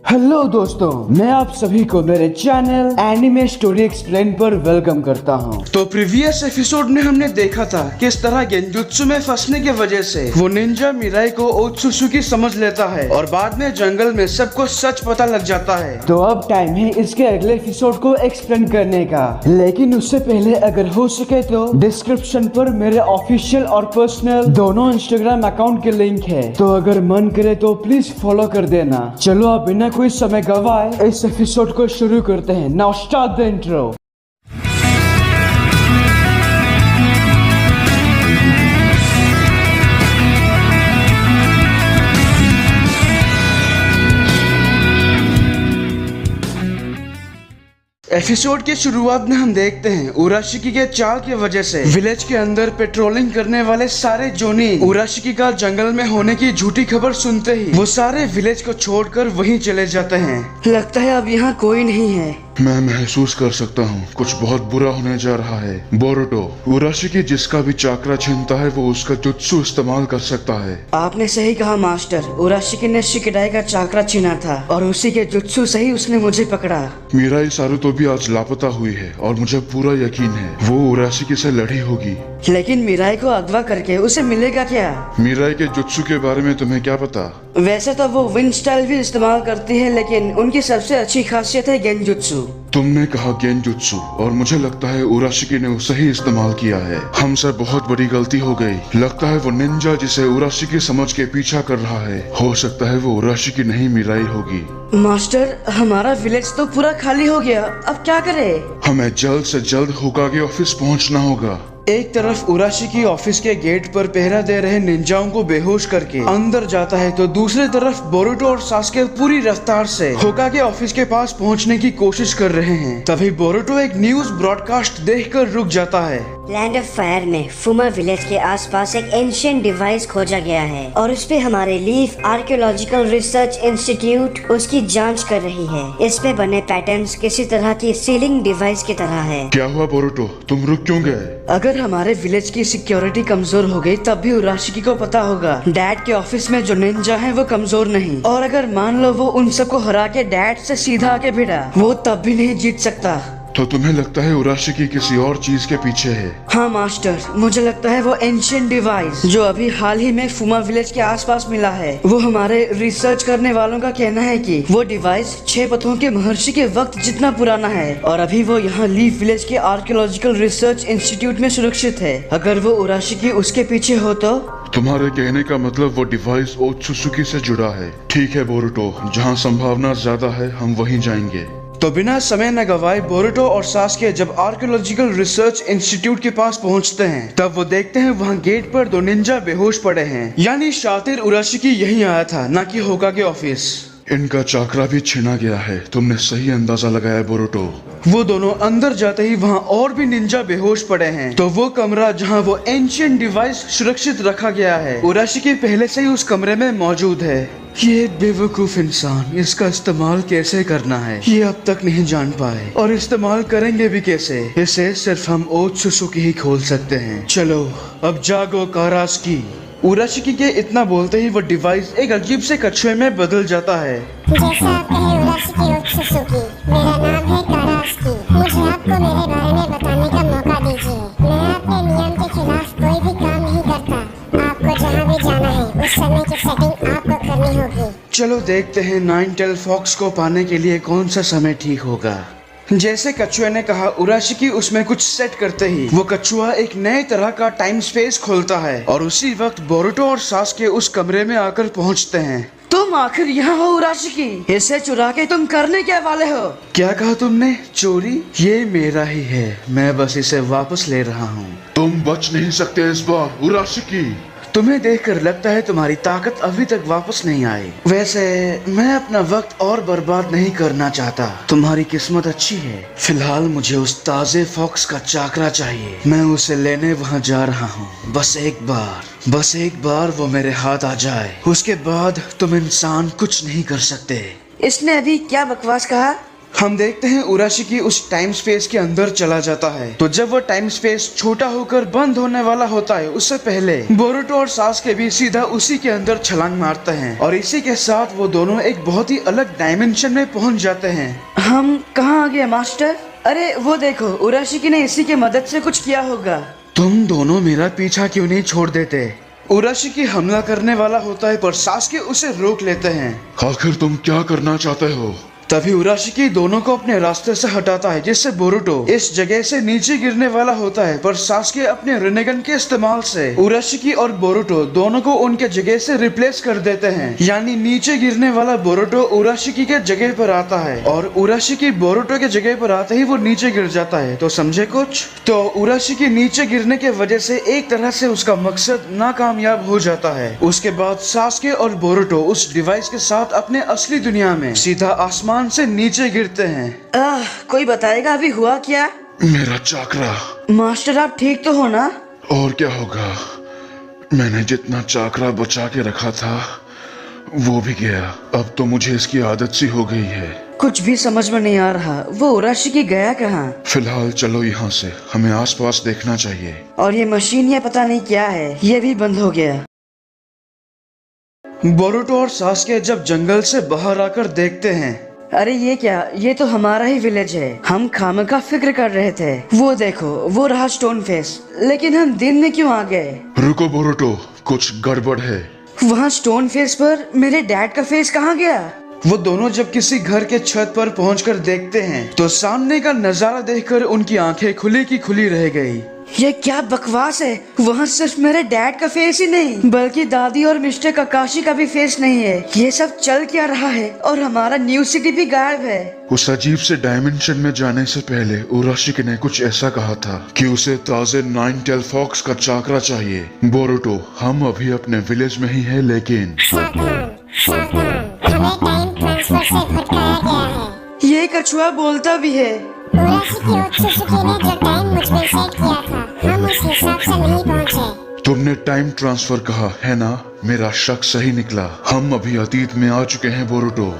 Hello दोस्तों, मैं आप सभी को मेरे चैनल एनिमे स्टोरी एक्सप्लेन पर वेलकम करता हूं। तो प्रीवियस एपिसोड में हमने देखा था किस तरह गेंजुत्सु में फंसने की वजह से वो निंजा मिराई को ओत्सुसुकी समझ लेता है और बाद में जंगल में सबको सच पता लग जाता है। तो अब टाइम है इसके अगले एपिसोड को एक्सप्लेन करने का, लेकिन उससे पहले अगर हो सके तो डिस्क्रिप्शन पर मेरे ऑफिशियल और पर्सनल दोनों इंस्टाग्राम अकाउंट के लिंक है, तो अगर मन करे तो प्लीज फॉलो कर देना। चलो अब बिना कोई समय गवाए इस एपिसोड को शुरू करते हैं। Now start the intro. Episode की शुरुआत में हम देखते हैं उराशिकी के चाल की वजह से विलेज के अंदर पेट्रोलिंग करने वाले सारे जोनी उराशिकी का जंगल में होने की झूठी खबर सुनते ही वो सारे विलेज को छोड़कर वहीं चले जाते हैं। लगता है अब यहाँ कोई नहीं है। मैं महसूस कर सकता हूँ कुछ बहुत बुरा होने जा रहा है। बोरुटो, उराशिकी जिसका भी चाकरा छीनता है वो उसका जुत्सु इस्तेमाल कर सकता है। आपने सही कहा मास्टर, उराशिकी ने शिकिडाई का चाकरा छीना था और उसी के जुत्सु से ही उसने मुझे पकड़ा। मिराई सारुतो भी आज लापता हुई है और मुझे पूरा यकीन है वो उराशिकी से लड़ी होगी। लेकिन मिराई को अगवा करके उसे मिलेगा क्या? मिराई के जुत्सु के बारे में तुम्हें क्या पता? वैसे तो वो विंड स्टाइल भी इस्तेमाल करती है, लेकिन उनकी सबसे अच्छी खासियत है गेंजुत्सु। तुमने कहा गेंजुत्सु और मुझे लगता है उराशिकी ने उसे ही इस्तेमाल किया है। हमसे बहुत बड़ी गलती हो गई। लगता है वो निंजा जिसे उराशिकी समझ के पीछा कर रहा है, हो सकता है वो उराशिकी नहीं मिराई होगी। मास्टर, हमारा विलेज तो पूरा खाली हो गया, अब क्या करें? हमें जल्द से जल्द होकागे ऑफिस पहुंचना होगा। एक तरफ उराशिकी ऑफिस के गेट पर पहरा दे रहे निंजाओं को बेहोश करके अंदर जाता है, तो दूसरी तरफ बोरुटो और सास्के पूरी रफ्तार से होकागे ऑफिस के पास पहुंचने की कोशिश कर रहे हैं। तभी बोरुटो एक न्यूज ब्रॉडकास्ट देखकर रुक जाता है। लैंड ऑफ फायर में फुमा विलेज के आसपास एक एंशिएंट डिवाइस खोजा गया है और उस पे हमारे लीफ आर्कियोलॉजिकल रिसर्च इंस्टीट्यूट उसकी जांच कर रही है। इस पे बने पैटर्न्स किसी तरह की सीलिंग डिवाइस की तरह है। क्या हुआ बोरुटो, तुम रुक क्यों गए? अगर हमारे विलेज की सिक्योरिटी कमजोर हो गई तब भी उराशिकी को पता होगा डैड के ऑफिस में जो निंजा है वो कमजोर नहीं, और अगर मान लो वो उन सबको हरा के डैड से सीधा आके भिड़ा, वो तब भी नहीं जीत सकता। तो तुम्हें लगता है उराशिकी किसी और चीज के पीछे है? हाँ मास्टर, मुझे लगता है वो एंशिएंट डिवाइस जो अभी हाल ही में फुमा विलेज के आसपास मिला है, वो हमारे रिसर्च करने वालों का कहना है कि वो डिवाइस 6 पथों के महर्षि के वक्त जितना पुराना है और अभी वो यहाँ लीफ विलेज के आर्कियोलॉजिकल रिसर्च इंस्टीट्यूट में सुरक्षित है। अगर वो उराशिकी उसके पीछे हो तो? तुम्हारे कहने का मतलब वो डिवाइस ओत्सुसुकी से जुड़ा है। ठीक है बोरुटो, जहाँ संभावना ज्यादा है हम वहीं जाएंगे। तो बिना समय न गवाए बोरुटो और सास्के जब आर्कियोलॉजिकल रिसर्च इंस्टीट्यूट के पास पहुंचते हैं, तब वो देखते हैं वहां गेट पर 2 निंजा बेहोश पड़े हैं। यानी शातिर उराशिकी यहीं आया था, न कि होकागे ऑफिस। इनका चाकरा भी छीना गया है। तुमने सही अंदाजा लगाया बोरुटो। वो दोनों अंदर जाते ही वहाँ और भी निंजा बेहोश पड़े हैं। तो वो कमरा जहाँ वो एंशिएंट डिवाइस सुरक्षित रखा गया है, उराशिकी पहले से ही उस कमरे में मौजूद है। ये बेवकूफ इंसान इसका इस्तेमाल कैसे करना है ये अब तक नहीं जान पाए, और इस्तेमाल करेंगे भी कैसे, इसे सिर्फ हम ओत्सुसुकी ही खोल सकते हैं। चलो अब जागो कारास्की। उराशिकी के इतना बोलते ही वो डिवाइस एक अजीब से कछुए में बदल जाता है। जैसा आप कहे उराशिकी ओत्सुसुकी, मेरा नाम है कारास्की। मुझे आपको मेरे बारे में बताने का मौका दीजिए। मैं अपने नियम के खिलाफ कोई भी काम नहीं करता। आपको जहाँ भी जाना है उस समय की सेटिंग आपको करनी होगी। चलो देखते हैं 9 टेल फॉक्स को पाने के लिए कौन सा समय ठीक होगा। जैसे कछुए ने कहा, उराशिकी उसमें कुछ सेट करते ही वो कछुआ एक नए तरह का टाइम स्पेस खोलता है और उसी वक्त बोरुटो और सास्के उस कमरे में आकर पहुंचते हैं। तुम आखिर यहाँ हो उराशिकी? इसे चुरा के तुम करने क्या वाले हो? क्या कहा तुमने? चोरी? ये मेरा ही है, मैं बस इसे वापस ले रहा हूँ। तुम बच नहीं सकते इस बार उराशिकी। तुम्हें देखकर लगता है तुम्हारी ताकत अभी तक वापस नहीं आई। वैसे मैं अपना वक्त और बर्बाद नहीं करना चाहता। तुम्हारी किस्मत अच्छी है। फिलहाल मुझे उस ताजे फॉक्स का चाकरा चाहिए। मैं उसे लेने वहाँ जा रहा हूँ। बस एक बार वो मेरे हाथ आ जाए, उसके बाद तुम इंसान कुछ नहीं कर सकते। इसने अभी क्या बकवास कहा? हम देखते हैं उराशिकी उस टाइम स्पेस के अंदर चला जाता है। तो जब वो टाइम स्पेस छोटा होकर बंद होने वाला होता है, उससे पहले बोरुतो और सासुके भी सीधा उसी के अंदर छलांग मारते हैं और इसी के साथ वो दोनों एक बहुत ही अलग डायमेंशन में पहुंच जाते हैं। हम कहाँ आ गए मास्टर? अरे वो देखो, उराशिकी ने इसी की मदद से कुछ किया होगा। तुम दोनों मेरा पीछा क्यों नहीं छोड़ देते? उराशिकी हमला करने वाला होता है पर सासुके उसे रोक लेते हैं। आखिर तुम क्या करना चाहते हो? तभी उराशिकी दोनों को अपने रास्ते से हटाता है, जिससे बोरुतो इस जगह से नीचे गिरने वाला होता है। पर सासुके अपने रिनेगन के इस्तेमाल से उराशिकी और बोरुतो दोनों को उनके जगह से रिप्लेस कर देते हैं। यानी नीचे गिरने वाला बोरुतो उराशिकी के जगह पर आता है और उराशिकी बोरुतो के जगह पर आते ही वो नीचे गिर जाता है। तो समझे कुछ? तो उराशिकी नीचे गिरने के वजह से एक तरह से उसका मकसद नाकामयाब हो जाता है। उसके बाद सासुके और बोरुतो उस डिवाइस के साथ अपने असली दुनिया में सीधा आसमान से नीचे गिरते हैं। कोई बताएगा अभी हुआ क्या? मेरा चाकरा। मास्टर आप ठीक तो हो ना? और क्या होगा, मैंने जितना चाकरा बचा के रखा था वो भी गया। अब तो मुझे इसकी आदत सी हो गई है। कुछ भी समझ में नहीं आ रहा। वो उराशिकी गया कहाँ? फिलहाल चलो यहाँ से, हमें आसपास देखना चाहिए। और ये मशीन ये पता नहीं क्या है, ये भी बंद हो गया। बोरुतो और सासुके जब जंगल से बाहर आकर देखते हैं, अरे ये क्या, ये तो हमारा ही विलेज है। हम खामखा फिक्र कर रहे थे। वो देखो, वो रहा स्टोन फेस। लेकिन हम दिन में क्यों आ गए? रुको बोरुतो, कुछ गड़बड़ है। वहाँ स्टोन फेस पर मेरे डैड का फेस कहाँ गया? वो दोनों जब किसी घर के छत पर पहुंचकर देखते हैं तो सामने का नजारा देखकर उनकी आंखें खुली की खुली रह गई। ये क्या बकवास है? वहाँ सिर्फ मेरे डैड का फेस ही नहीं बल्कि दादी और मिस्टर काकाशी का भी फेस नहीं है। ये सब चल क्या रहा है? और हमारा न्यू सिटी भी गायब है। उस अजीब से डायमेंशन में जाने से पहले उराशिकी ने कुछ ऐसा कहा था कि उसे ताजे 9 टेल फॉक्स का चाकरा चाहिए। बोरुतो, हम अभी अपने विलेज में ही है, लेकिन सावधान सावधान, हमें टाइम ट्रांसफर से भटकाया गया है। ये कछुआ बोलता भी है। उराशिकी ओत्सुकी ने जो टाइम मुझ पे सेट किया था, हम उस हिसाब से नहीं पहुंचे। तुमने टाइम ट्रांसफर कहा है ना? मेरा शक सही निकला। हम अभी अतीत में आ चुके हैं बोरुतो।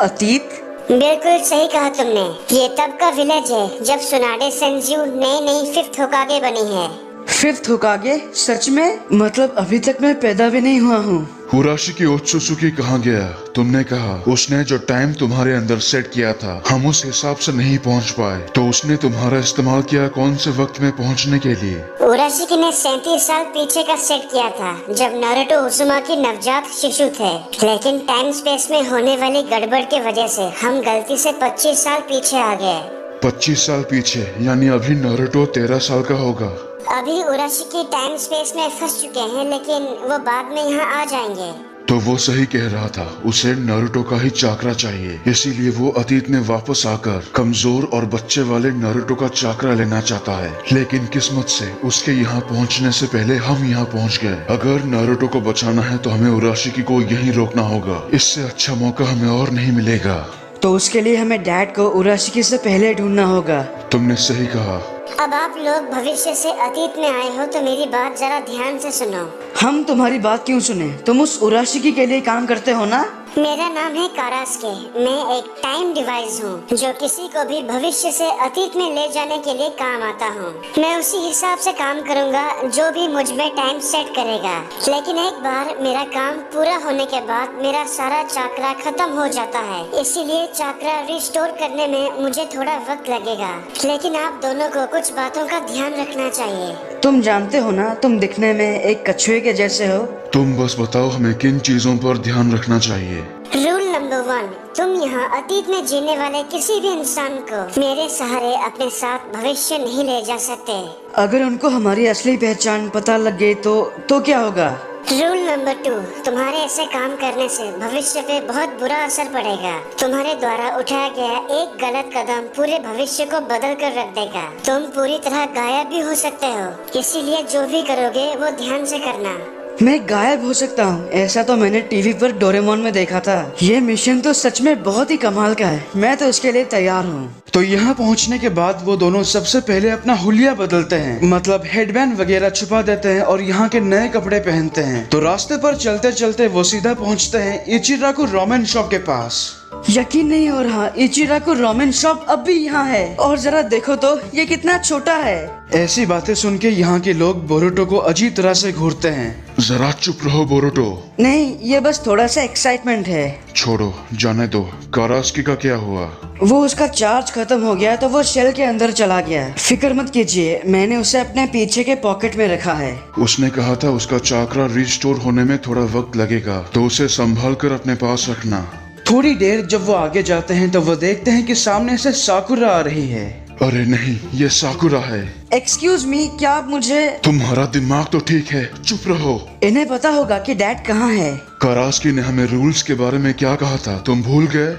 अतीत? बिल्कुल सही कहा तुमने। ये तब का विलेज है जब सुनाडे सेंजू नई 5th होकागे बनी है। 5th होकागे? सच में? मतलब अभी तक मैं पैदा भी नहीं हुआ हूँ। उराशिकी ओत्सुकी कहाँ गया? तुमने कहा उसने जो टाइम तुम्हारे अंदर सेट किया था, हम उस हिसाब से नहीं पहुँच पाए। तो उसने तुम्हारा इस्तेमाल किया कौन से वक्त में पहुँचने के लिए? उराशिकी ने 37 साल पीछे का सेट किया था, जब नारुतो उज़ुमाकी नवजात शिशु थे। लेकिन टाइम स्पेस में होने वाली गड़बड़ की वजह से हम गलती से 25 साल पीछे आ गए। 25 साल पीछे? यानी अभी नारुतो 13 साल का होगा। अभी उराशिकी टाइम स्पेस में फंस चुके हैं, लेकिन वो बाद में यहाँ आ जाएंगे। तो वो सही कह रहा था, उसे नारुतो का ही चाकरा चाहिए। इसीलिए वो अतीत में वापस आकर कमजोर और बच्चे वाले नारुतो का चाकरा लेना चाहता है। लेकिन किस्मत से उसके यहाँ पहुँचने से पहले हम यहाँ पहुँच गए। अगर नारुतो को बचाना है तो हमें उराशिकी को यहीं रोकना होगा। इससे अच्छा मौका हमें और नहीं मिलेगा। तो उसके लिए हमें डैड को उराशिकी से पहले ढूंढना होगा। तुमने सही कहा। अब आप लोग भविष्य से अतीत में आए हो तो मेरी बात जरा ध्यान से सुनो। हम तुम्हारी बात क्यों सुने? तुम उस उराशिकी के लिए काम करते हो ना? मेरा नाम है कारास्के। मैं एक टाइम डिवाइस हूँ जो किसी को भी भविष्य से अतीत में ले जाने के लिए काम आता हूँ। मैं उसी हिसाब से काम करूँगा जो भी मुझ में टाइम सेट करेगा। लेकिन एक बार मेरा काम पूरा होने के बाद मेरा सारा चाकरा खत्म हो जाता है। इसीलिए चाकरा रिस्टोर करने में मुझे थोड़ा वक्त लगेगा। लेकिन आप दोनों को कुछ बातों का ध्यान रखना चाहिए। तुम जानते हो ना, तुम दिखने में एक कछुए के जैसे हो। तुम बस बताओ हमें किन चीजों पर ध्यान रखना चाहिए। रूल नंबर 1, तुम यहाँ अतीत में जीने वाले किसी भी इंसान को मेरे सहारे अपने साथ भविष्य नहीं ले जा सकते। अगर उनको हमारी असली पहचान पता लग गई तो क्या होगा? रूल नंबर 2, तुम्हारे ऐसे काम करने से भविष्य पे बहुत बुरा असर पड़ेगा। तुम्हारे द्वारा उठाया गया एक गलत कदम पूरे भविष्य को बदल कर रख देगा। तुम पूरी तरह गायब भी हो सकते हो, इसीलिए जो भी करोगे वो ध्यान से करना। मैं गायब हो सकता हूँ? ऐसा तो मैंने टीवी पर डोरेमोन में देखा था। ये मिशन तो सच में बहुत ही कमाल का है। मैं तो इसके लिए तैयार हूँ। तो यहाँ पहुँचने के बाद वो दोनों सबसे पहले अपना हुलिया बदलते हैं, मतलब हेडबैंड वगैरह छुपा देते हैं और यहाँ के नए कपड़े पहनते हैं। तो रास्ते पर चलते चलते वो सीधा पहुँचते हैं इचिराकु रामेन शॉप के पास। यकीन नहीं हो रहा, इचिराको रामेन शॉप अब भी यहाँ है। और जरा देखो तो ये कितना छोटा है। ऐसी बातें सुन के यहाँ के लोग बोरुतो को अजीब तरह से घूरते हैं। जरा चुप रहो बोरुतो। नहीं, ये बस थोड़ा सा एक्साइटमेंट है। छोड़ो, जाने दो। कारास्की का क्या हुआ? वो उसका चार्ज खत्म हो गया तो वो शेल के अंदर चला गया। फिक्र मत कीजिए, मैंने उसे अपने पीछे के पॉकेट में रखा है। उसने कहा था उसका चाकरा रिस्टोर होने में थोड़ा वक्त लगेगा, तो उसे संभाल कर अपने पास रखना। थोड़ी देर जब वो आगे जाते हैं तो वो देखते हैं कि सामने से साकुरा आ रही है। अरे नहीं, ये साकुरा है। एक्सक्यूज मी, क्या आप मुझे? तुम्हारा दिमाग तो ठीक है, चुप रहो। इन्हें पता होगा कि डैड कहाँ है। कारास्की ने हमें रूल्स के बारे में क्या कहा था, तुम भूल गए?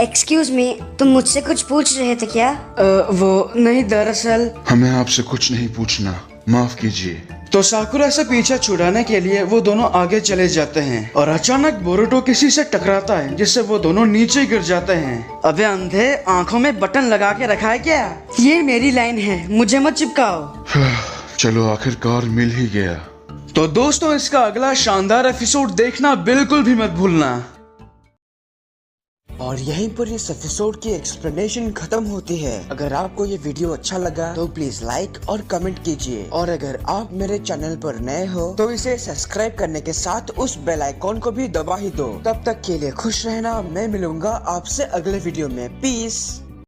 एक्सक्यूज मी, तुम मुझसे कुछ पूछ रहे थे क्या? वो नहीं, दरअसल हमें आपसे कुछ नहीं पूछना, माफ कीजिए। तो साकुरा से पीछा छुड़ाने के लिए वो दोनों आगे चले जाते हैं और अचानक बोरुतो किसी से टकराता है, जिससे वो दोनों नीचे गिर जाते हैं। अबे अंधे, आंखों में बटन लगा के रखा है क्या? ये मेरी लाइन है, मुझे मत चिपकाओ। चलो आखिरकार मिल ही गया। तो दोस्तों, इसका अगला शानदार एपिसोड देखना बिल्कुल भी मत भूलना। और यहीं पर इस एपिसोड की एक्सप्लेनेशन खत्म होती है। अगर आपको ये वीडियो अच्छा लगा तो प्लीज लाइक और कमेंट कीजिए, और अगर आप मेरे चैनल पर नए हो तो इसे सब्सक्राइब करने के साथ उस बेल आइकॉन को भी दबा ही दो। तब तक के लिए खुश रहना, मैं मिलूंगा आपसे अगले वीडियो में। पीस।